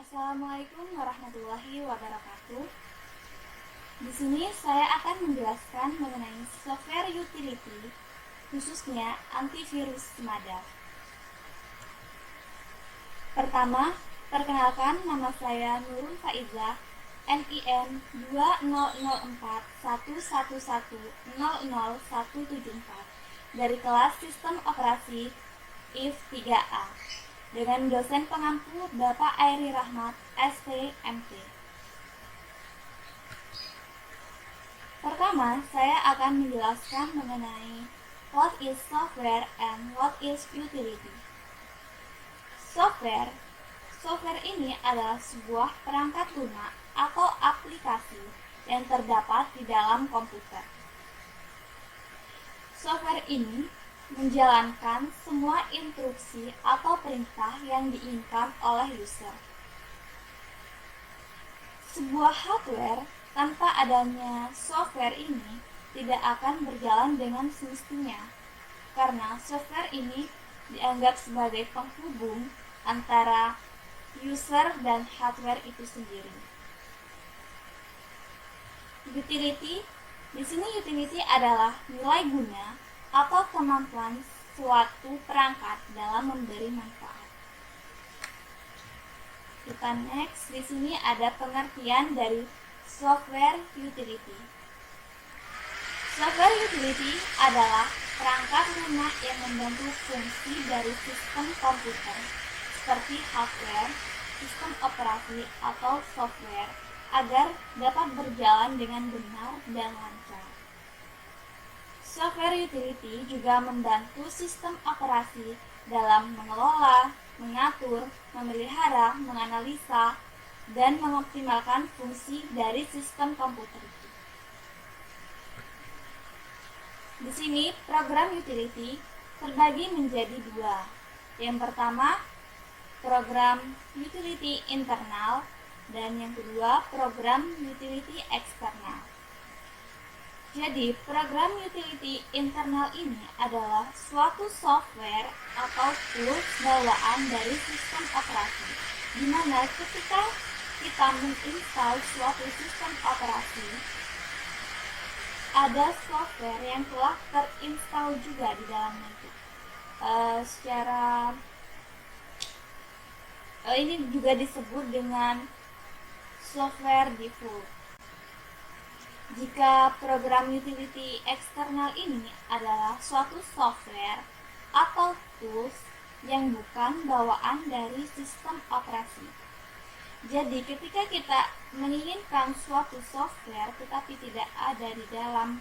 Assalamualaikum warahmatullahi wabarakatuh. Di sini saya akan menjelaskan mengenai software utility, khususnya antivirus Madaf. Pertama, perkenalkan, nama saya Nurul Faizah, NIM 200411100174 dari kelas Sistem Operasi IF 3A dengan dosen pengampu Bapak Airi Rahmat, ST.MT. Pertama, saya akan menjelaskan mengenai what is software and what is utility. Software ini adalah sebuah perangkat lunak atau aplikasi yang terdapat di dalam komputer. Software ini menjalankan semua instruksi atau perintah yang diinginkan oleh user. Sebuah hardware tanpa adanya software ini tidak akan berjalan dengan semestinya, karena software ini dianggap sebagai penghubung antara user dan hardware itu sendiri. Utility, di sini utility adalah nilai guna atau kemampuan suatu perangkat dalam memberi manfaat. Kita next, di sini ada pengertian dari software utility. Software utility adalah perangkat lunak yang membantu fungsi dari sistem komputer seperti hardware, sistem operasi atau software agar dapat berjalan dengan benar dan lancar. Software utility juga membantu sistem operasi dalam mengelola, mengatur, memelihara, menganalisa, dan mengoptimalkan fungsi dari sistem komputer itu. Di sini program utility terbagi menjadi dua. Yang pertama, program utility internal, dan yang kedua, program utility eksternal. Jadi, program utility internal ini adalah suatu software atau tools bawaan dari sistem operasi, di mana ketika kita menginstal suatu sistem operasi, ada software yang telah terinstal juga di dalamnya itu. Ini juga disebut dengan software default. Jika program utility eksternal ini adalah suatu software atau tools yang bukan bawaan dari sistem operasi. Jadi ketika kita menginginkan suatu software tetapi tidak ada di dalam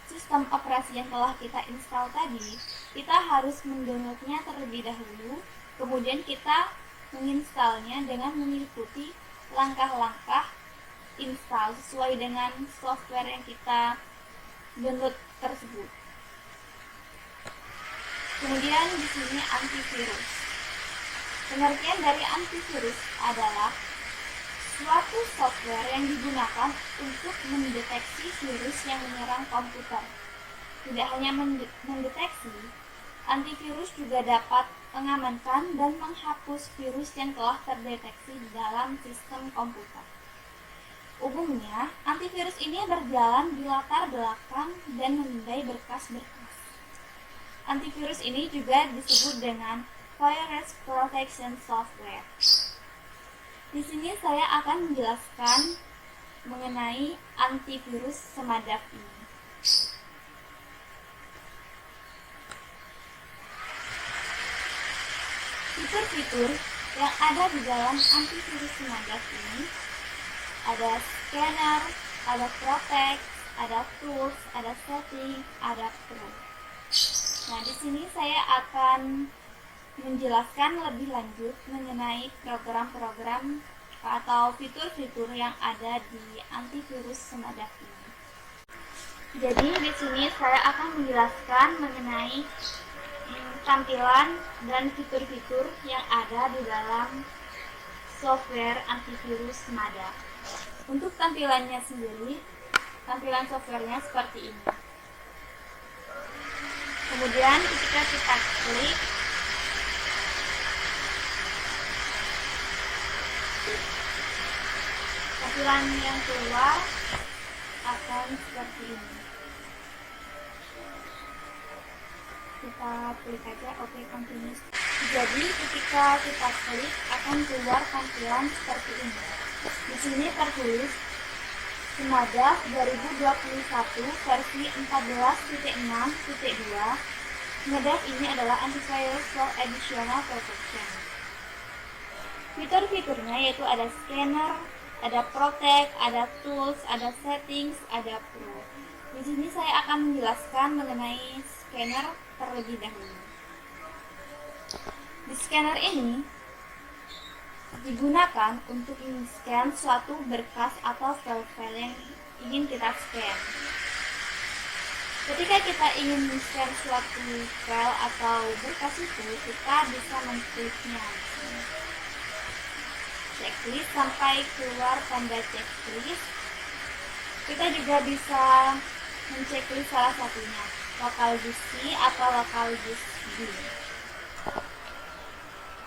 sistem operasi yang telah kita install tadi, kita harus mendownloadnya terlebih dahulu, kemudian kita menginstalnya dengan mengikuti langkah-langkah install sesuai dengan software yang kita download tersebut. Kemudian di sini antivirus. Pengertian dari antivirus adalah suatu software yang digunakan untuk mendeteksi virus yang menyerang komputer. Tidak hanya mendeteksi, antivirus juga dapat mengamankan dan menghapus virus yang telah terdeteksi di dalam sistem komputer. Umumnya, antivirus ini berjalan di latar belakang dan memindai berkas-berkas. Antivirus ini juga disebut dengan virus protection software. Di sini saya akan menjelaskan mengenai antivirus Semadaf ini. Fitur-fitur yang ada di dalam antivirus Semadaf ini ada scanner, ada protect, ada tools, ada setting, ada pro. Nah, di sini saya akan menjelaskan lebih lanjut mengenai program-program atau fitur-fitur yang ada di antivirus Semadaf ini. Jadi di sini saya akan menjelaskan mengenai tampilan dan fitur-fitur yang ada di dalam software antivirus Semadaf. Untuk tampilannya sendiri, tampilan softwarenya seperti ini. Kemudian ketika kita klik, Tampilan yang keluar akan seperti ini. Kita klik aja OK continue. Jadi ketika kita klik akan keluar tampilan seperti ini. Di sini tertulis SMADAF 2021 versi 14.6.2. SMADAF ini adalah antivirus for additional protection. Fitur-fiturnya yaitu ada scanner, ada protect, ada tools, ada settings, ada pro. Di sini saya akan menjelaskan mengenai scanner terlebih dahulu. Di scanner ini digunakan untuk men-scan suatu berkas atau file-file yang ingin kita scan. Ketika kita ingin men-scan suatu file atau berkas itu, kita bisa mengkliknya. Checklist sampai keluar tanda checklist. Kita juga bisa menceklis salah satunya, lokal disk C atau lokal disk B.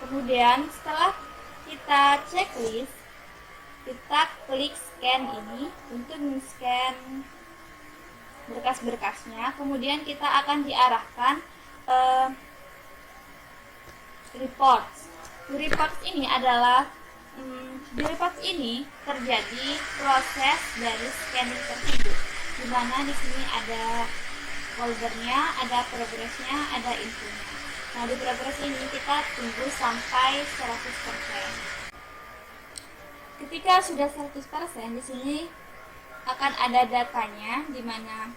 Kemudian setelah kita checklist, kita klik scan ini untuk men-scan berkas-berkasnya. Kemudian kita akan diarahkan reports. Reports ini adalah di reports ini terjadi proses dari scanning tersebut, di mana di sini ada foldernya, ada progresnya, ada infonya. Nah, di progres ini kita tunggu sampai 100%. Ketika sudah 100%, di sini akan ada datanya, di mana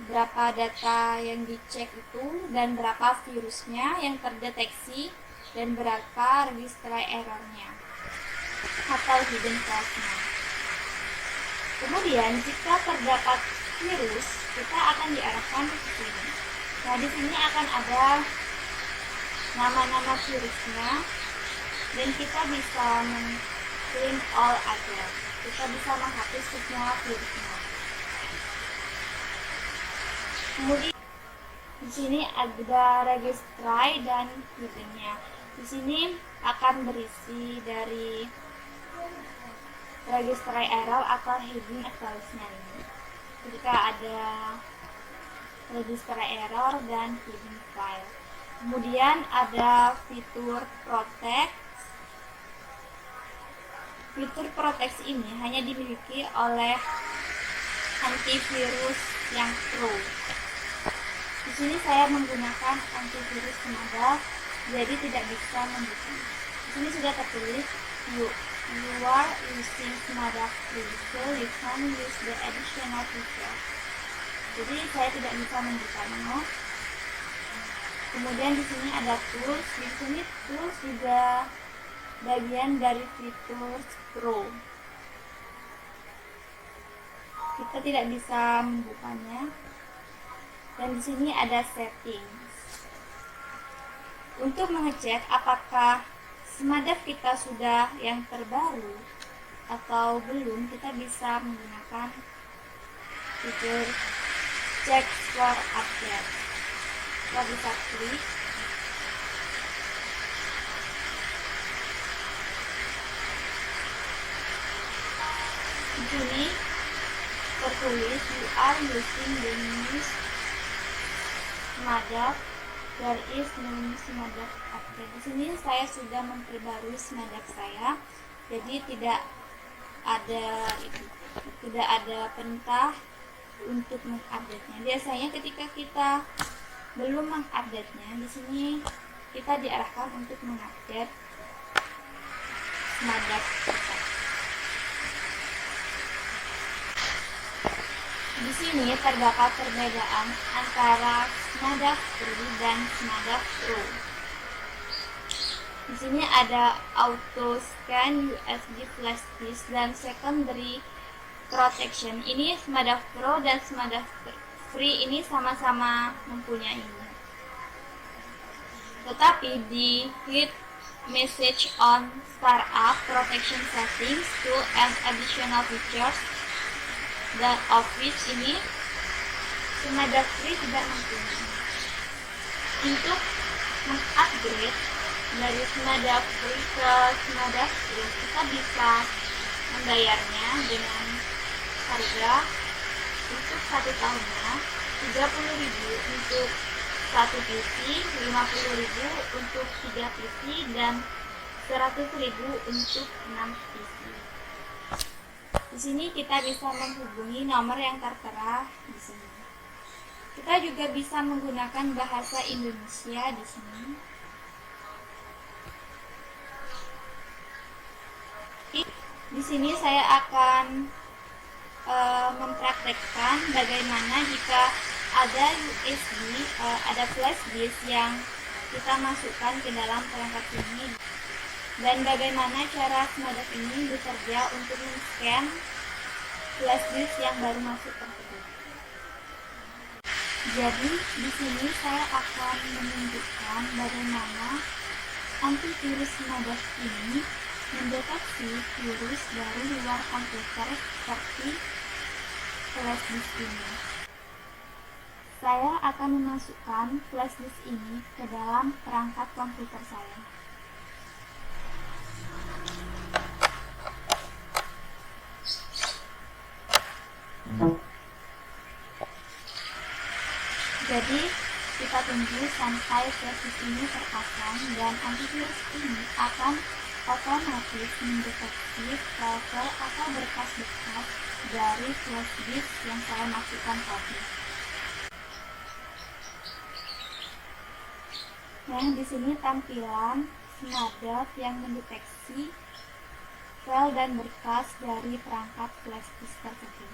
berapa data yang dicek itu dan berapa virusnya yang terdeteksi dan berapa registry errornya atau hidden files-nya. Kemudian jika terdapat virus, kita akan diarahkan ke sini. Nah, di sini akan ada nama-nama virusnya dan kita bisa men-clean all aja. Kita bisa menghapus semua virusnya. Kemudian di sini ada registry dan hidden-nya. Di sini akan berisi dari registry error atau hidden files-nya ini. Ketika ada registry error dan hidden file. Kemudian ada fitur protect. Fitur protect ini hanya dimiliki oleh antivirus yang pro. Di sini saya menggunakan antivirus SMADAF, jadi tidak bisa membuka. Di sini sudah tertulis you are using SMADAF Pro, so you can use the additional feature. Jadi saya tidak bisa membukanya. Kemudian di sini ada tools. Di sini tools juga bagian dari fitur Pro. Kita tidak bisa membukanya. Dan di sini ada settings. Untuk mengecek apakah SMADAF kita sudah yang terbaru atau belum, kita bisa menggunakan fitur check for update. Kita bisa klik. Di sini tertulis you are using the new SMADAF. There is no SMADAF update. Di sini saya sudah memperbarui SMADAF saya, jadi tidak ada perintah untuk mengupdate-nya. Biasanya ketika kita belum mengupdate-nya, di sini kita diarahkan untuk mengupdate SMADAF kita. Di sini terdapat perbedaan antara SMADAF Free dan SMADAF Pro. Di sini ada auto scan USB flash disk dan secondary protection. Ini SMADAF Pro dan SMADAF Free ini sama-sama mempunyai. Tetapi di hit message on startup protection settings to and additional features dan Office ini SMADAF Free tidak mempunyai. Untuk mengupgrade dari Smadaf Free ke Smadaf Plus, kita bisa membayarnya dengan harga untuk 1 tahunnya 30.000 untuk 1 PC, 50.000 untuk 3 PC, dan 100.000 untuk 6 PC. Di sini kita bisa menghubungi nomor yang tertera di sini. Kita juga bisa menggunakan bahasa Indonesia di sini. Di sini saya akan mempraktekkan bagaimana jika ada USB, ada flash disk yang kita masukkan ke dalam perangkat ini, dan bagaimana cara Smadaf ini bekerja untuk men-scan flash disk yang baru masuk tersebut. Jadi di sini saya akan menunjukkan bagaimana antivirus Smadaf ini mendeteksi virus dari luar komputer seperti flash disk ini. Saya akan memasukkan flash disk ini ke dalam perangkat komputer saya. Jadi kita tunggu sampai flash disk ini terpasang, dan antivirus ini akan otomatis mendeteksi file atau berkas-berkas dari flash disk yang saya masukkan tadi. Nah, di sini tampilan Smadaf yang mendeteksi file dan berkas dari perangkat flash disk tersebut.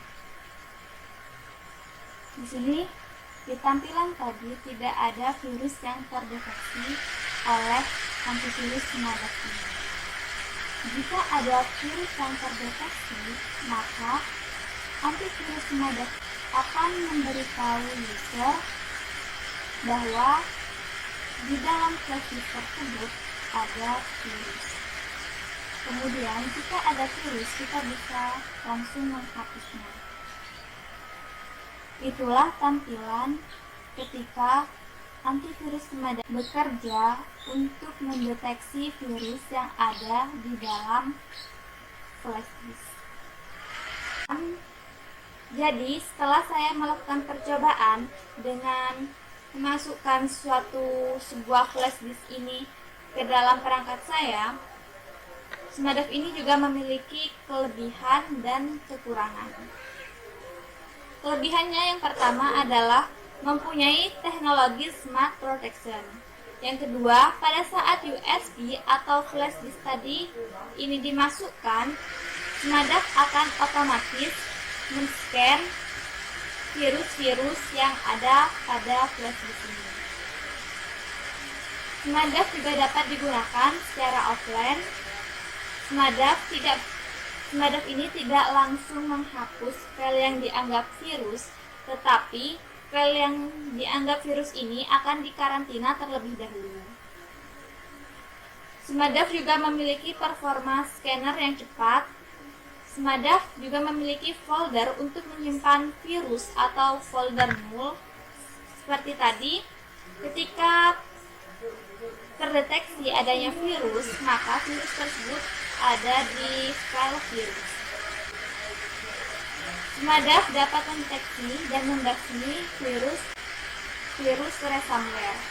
Di sini di tampilan tadi tidak ada virus yang terdeteksi oleh antivirus Smadaf ini. Jika ada virus yang terdeteksi, maka antivirus Smadaf akan memberitahu user bahwa di dalam flash disk tersebut ada virus. Kemudian jika ada virus, kita bisa langsung menghapusnya. Itulah tampilan ketika antivirus Smadaf bekerja untuk mendeteksi virus yang ada di dalam flash disk. Jadi setelah saya melakukan percobaan dengan memasukkan sebuah flash disk ini ke dalam perangkat saya, Smadaf ini juga memiliki kelebihan dan kekurangan. Kelebihannya yang pertama adalah mempunyai teknologi Smart Protection. Yang kedua, pada saat USB atau flash disk tadi ini dimasukkan, Smadaf akan otomatis men-scan virus-virus yang ada pada flash disk ini. Smadaf juga dapat digunakan secara offline. Smadaf ini tidak langsung menghapus file yang dianggap virus, tetapi file yang dianggap virus ini akan dikarantina terlebih dahulu. Smadaf juga memiliki performa scanner yang cepat. Smadaf juga memiliki folder untuk menyimpan virus atau folder null. Seperti tadi, ketika terdeteksi adanya virus, maka virus tersebut ada di file virus. Smadaf dapat mendeteksi dan membasmi virus ransomware.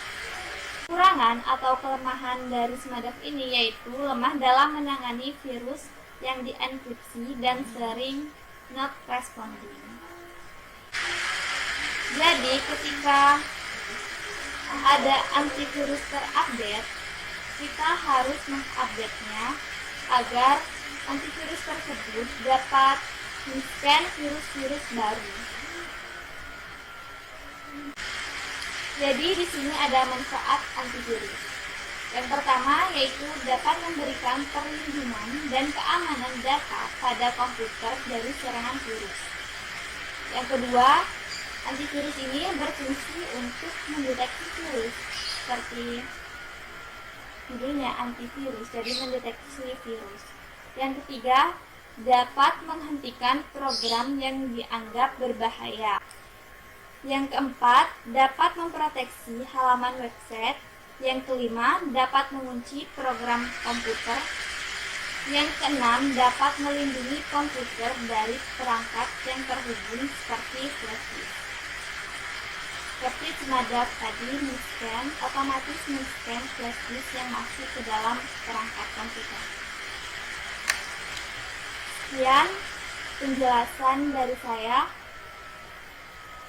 Kekurangan atau kelemahan dari Smadaf ini yaitu lemah dalam menangani virus yang dienkripsi dan sering not responding. Jadi ketika ada antivirus terupdate, kita harus mengupdate-nya agar antivirus tersebut dapat men-scan virus-virus baru. Jadi di sini ada manfaat antivirus. Yang pertama yaitu dapat memberikan perlindungan dan keamanan data pada komputer dari serangan virus. Yang kedua, antivirus ini berfungsi untuk mendeteksi virus, seperti judulnya antivirus, jadi mendeteksi virus. Yang ketiga, dapat menghentikan program yang dianggap berbahaya. Yang keempat, dapat memproteksi halaman website Yang kelima, dapat mengunci program komputer. Yang keenam, dapat melindungi komputer dari perangkat yang terhubung seperti flash disk. Seperti Cimadak tadi otomatis men-scan flash disk yang masuk ke dalam perangkat komputer. Sekian penjelasan dari saya.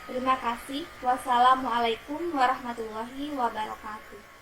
Terima kasih. Wassalamualaikum warahmatullahi wabarakatuh.